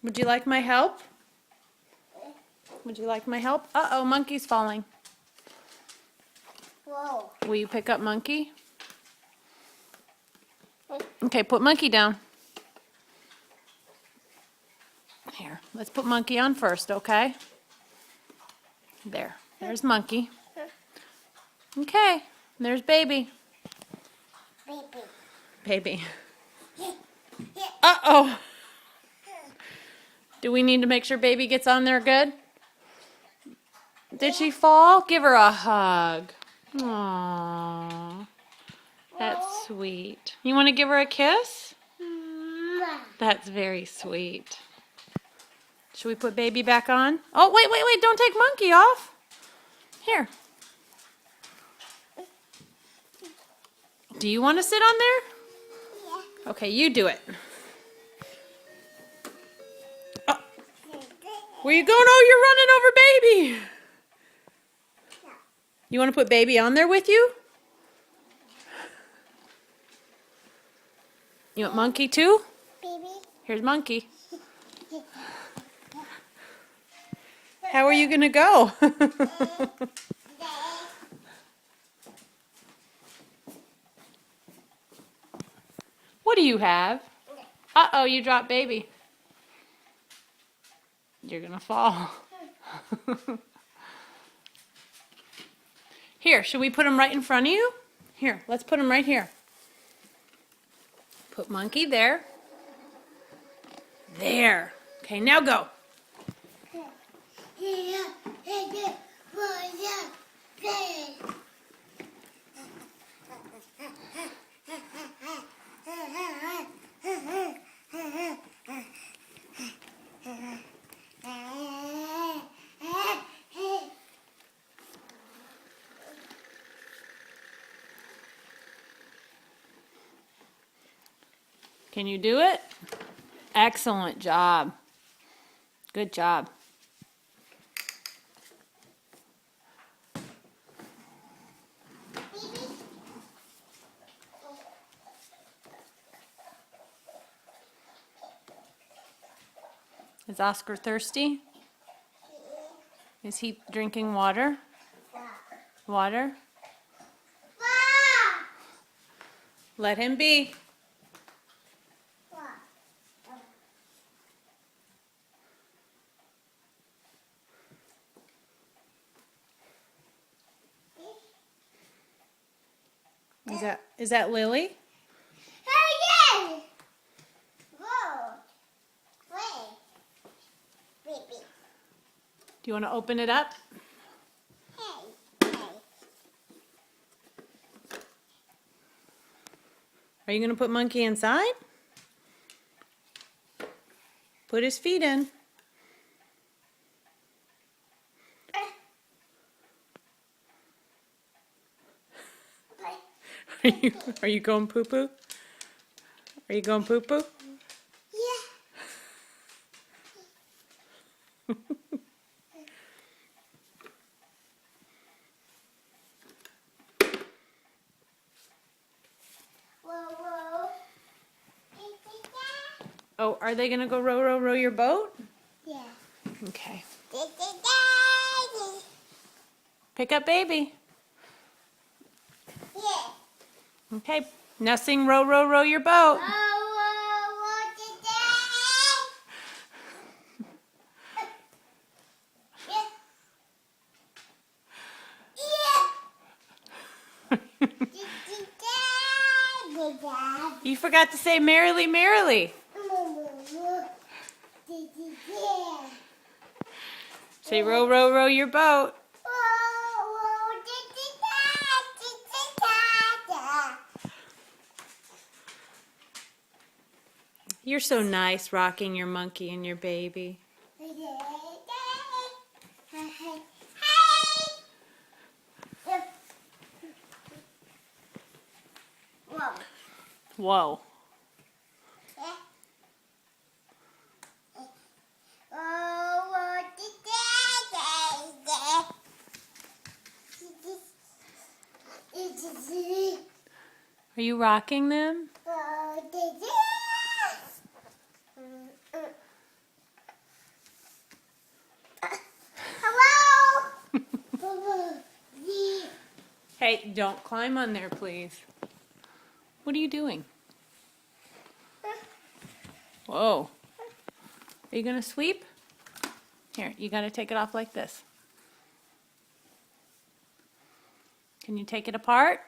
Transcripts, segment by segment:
Would you like my help? Would you like my help? Uh-oh, monkey's falling. Whoa. Will you pick up monkey? Okay, put monkey down. Here, let's put monkey on first, okay? There. There's monkey. Okay, there's baby. Baby. Baby. Uh-oh. Do we need to make sure baby gets on there good? Did she fall? Give her a hug. Aww. That's sweet. You want to give her a kiss? That's very sweet. Should we put baby back on? Oh, wait. Don't take monkey off. Here. Do you want to sit on there? Yeah. Okay, you do it. Oh. Where you going? Oh, you're running over baby. You want to put baby on there with you? You want monkey too? Baby. Here's monkey. How are you going to go? What do you have? Uh-oh, you dropped baby. You're going to fall. Here, should we put him right in front of you? Here, let's put him right here. Put monkey there. There. Okay, now go. Can you do it? Excellent job. Good job. Is Oscar thirsty? Is he drinking water? Water? Let him be. Is that Lily? Oh, yes! Whoa. Wait. Baby. Do you want to open it up? Hey. Are you going to put monkey inside? Put his feet in. Are you going poo-poo? Are you going poo-poo? Yeah. Whoa. Oh, are they going to go row your boat? Yeah. Okay. Pick up baby. Yeah. Okay. Now sing row your boat. You forgot to say merrily, merrily. Say row your boat. You're so nice rocking your monkey and your baby. Whoa. Are you rocking them? Hey, don't climb on there, please. What are you doing? Whoa. Are you going to sweep? Here, you got to take it off like this. Can you take it apart?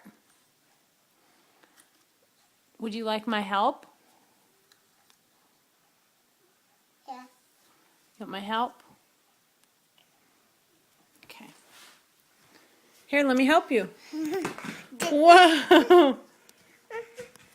Would you like my help? Yeah. You want my help? Okay. Here, let me help you. Whoa!